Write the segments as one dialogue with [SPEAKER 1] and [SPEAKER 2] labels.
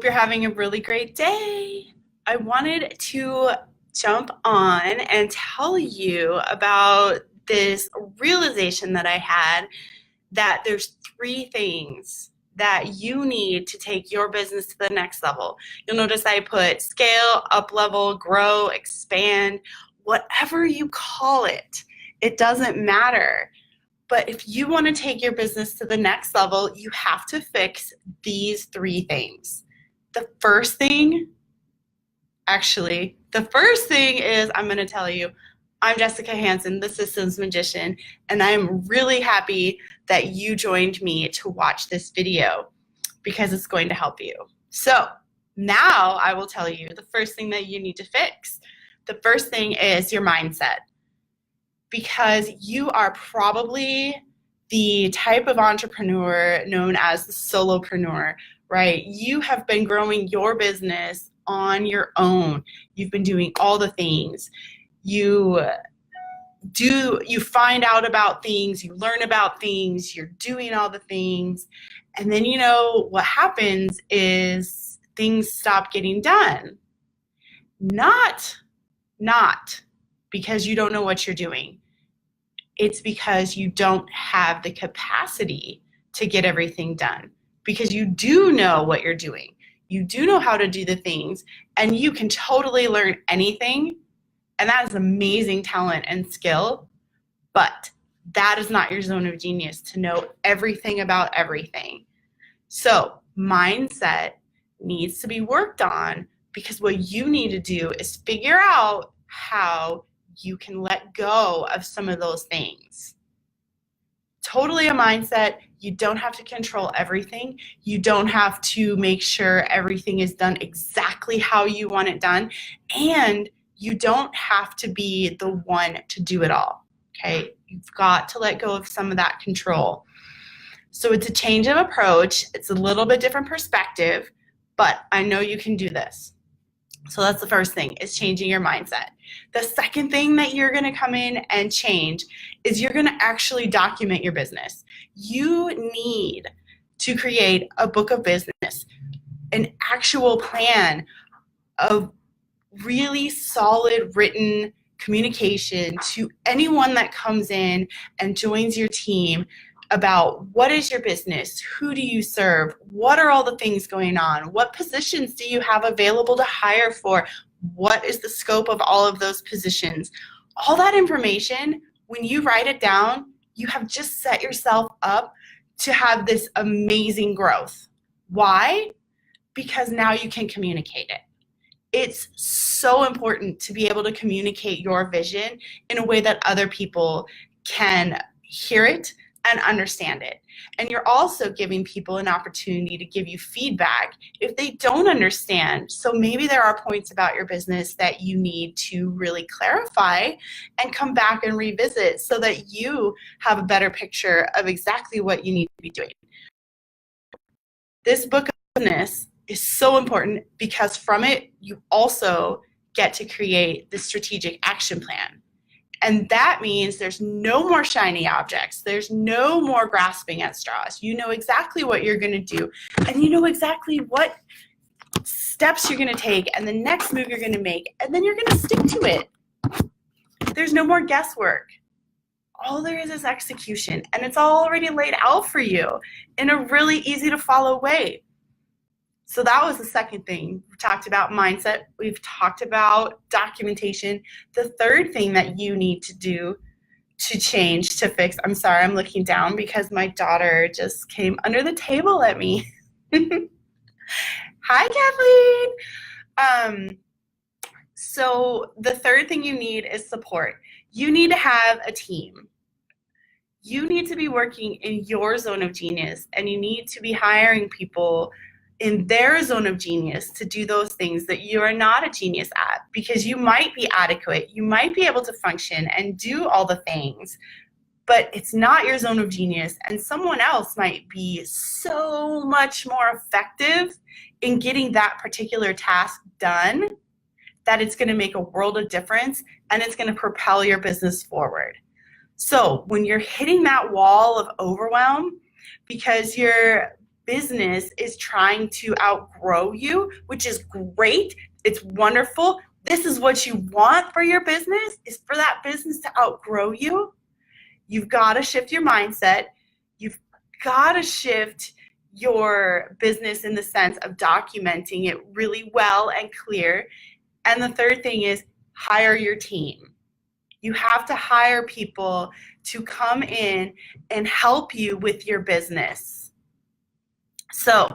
[SPEAKER 1] hope you're having a really great day. I wanted to jump on and tell you about this realization that I had that there's three things that you need to take your business to the next level. You'll notice I put scale, up level, grow, expand, whatever you call it. It doesn't matter. But if you want to take your business to the next level, you have to fix these three things. The first thing, the first thing is I'm going to tell you, I'm Jessica Hansen, the Systems Magician, and I'm really happy that you joined me to watch this video because it's going to help you. So now I will tell you the first thing that you need to fix. The first thing is your mindset, because you are probably the type of entrepreneur known as the solopreneur, right? You have been growing your business on your own. You've been doing all the things. You find out about things, you learn about things, you're doing all the things, and then what happens is things stop getting done. Not because you don't know what you're doing. It's because you don't have the capacity to get everything done, because you do know what you're doing. You do know how to do the things, and you can totally learn anything, and that is amazing talent and skill, but that is not your zone of genius to know everything about everything. So mindset needs to be worked on, because what you need to do is figure out how you can let go of some of those things. Totally a mindset. You don't have to control everything. You don't have to make sure everything is done exactly how you want it done. And you don't have to be the one to do it all. Okay? You've got to let go of some of that control. So it's a change of approach. It's a little bit different perspective, but I know you can do this. So that's the first thing, is changing your mindset. The second thing that you're going to come in and change is you're going to actually document your business. You need to create a book of business, an actual plan of really solid written communication to anyone that comes in and joins your team about what is your business, who do you serve, what are all the things going on, what positions do you have available to hire for, what is the scope of all of those positions. All that information, when you write it down, you have just set yourself up to have this amazing growth. Why? Because now you can communicate it. It's so important to be able to communicate your vision in a way that other people can hear it and understand it. And you're also giving people an opportunity to give you feedback if they don't understand. So maybe there are points about your business that you need to really clarify and come back and revisit so that you have a better picture of exactly what you need to be doing. This book of business is so important because from it, you also get to create the strategic action plan. And that means there's no more shiny objects. There's no more grasping at straws. You know exactly what you're going to do, and you know exactly what steps you're going to take and the next move you're going to make, and then you're going to stick to it. There's no more guesswork. All there is execution, and it's all already laid out for you in a really easy to follow way. So that was the second thing. We talked about mindset. We've talked about documentation. The third thing that you need to do to change, to fix, I'm sorry, I'm looking down because my daughter just came under the table at me. Hi, Kathleen. So the third thing you need is support. You need to have a team. You need to be working in your zone of genius, and you need to be hiring people in their zone of genius to do those things that you are not a genius at, because you might be adequate, you might be able to function and do all the things, but it's not your zone of genius, and someone else might be so much more effective in getting that particular task done that it's going to make a world of difference, and it's going to propel your business forward. So when you're hitting that wall of overwhelm because you're business is trying to outgrow you, which is great. It's wonderful. This is what you want for your business, is for that business to outgrow you. You've got to shift your mindset. You've got to shift your business in the sense of documenting it really well and clear. And the third thing is hire your team. You have to hire people to come in and help you with your business. So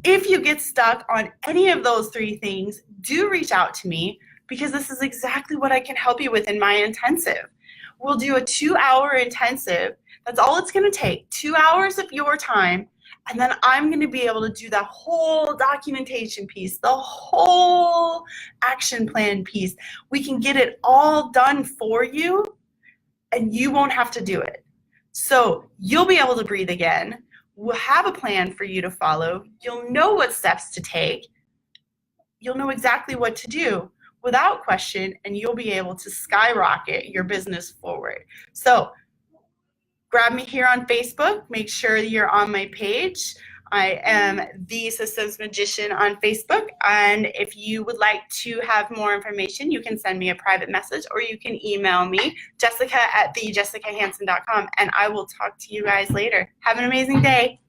[SPEAKER 1] if you get stuck on any of those three things, do reach out to me, because this is exactly what I can help you with in my intensive. We'll do a 2-hour intensive. That's all it's going to take, 2 hours of your time. And then I'm going to be able to do the whole documentation piece, the whole action plan piece. We can get it all done for you, and you won't have to do it. So you'll be able to breathe again. We'll have a plan for you to follow. You'll know what steps to take. You'll know exactly what to do without question, and you'll be able to skyrocket your business forward. So grab me here on Facebook. Make sure you're on my page. I am The Systems Magician on Facebook. And if you would like to have more information, you can send me a private message, or you can email me, Jessica@thejessicahanson.com, and I will talk to you guys later. Have an amazing day.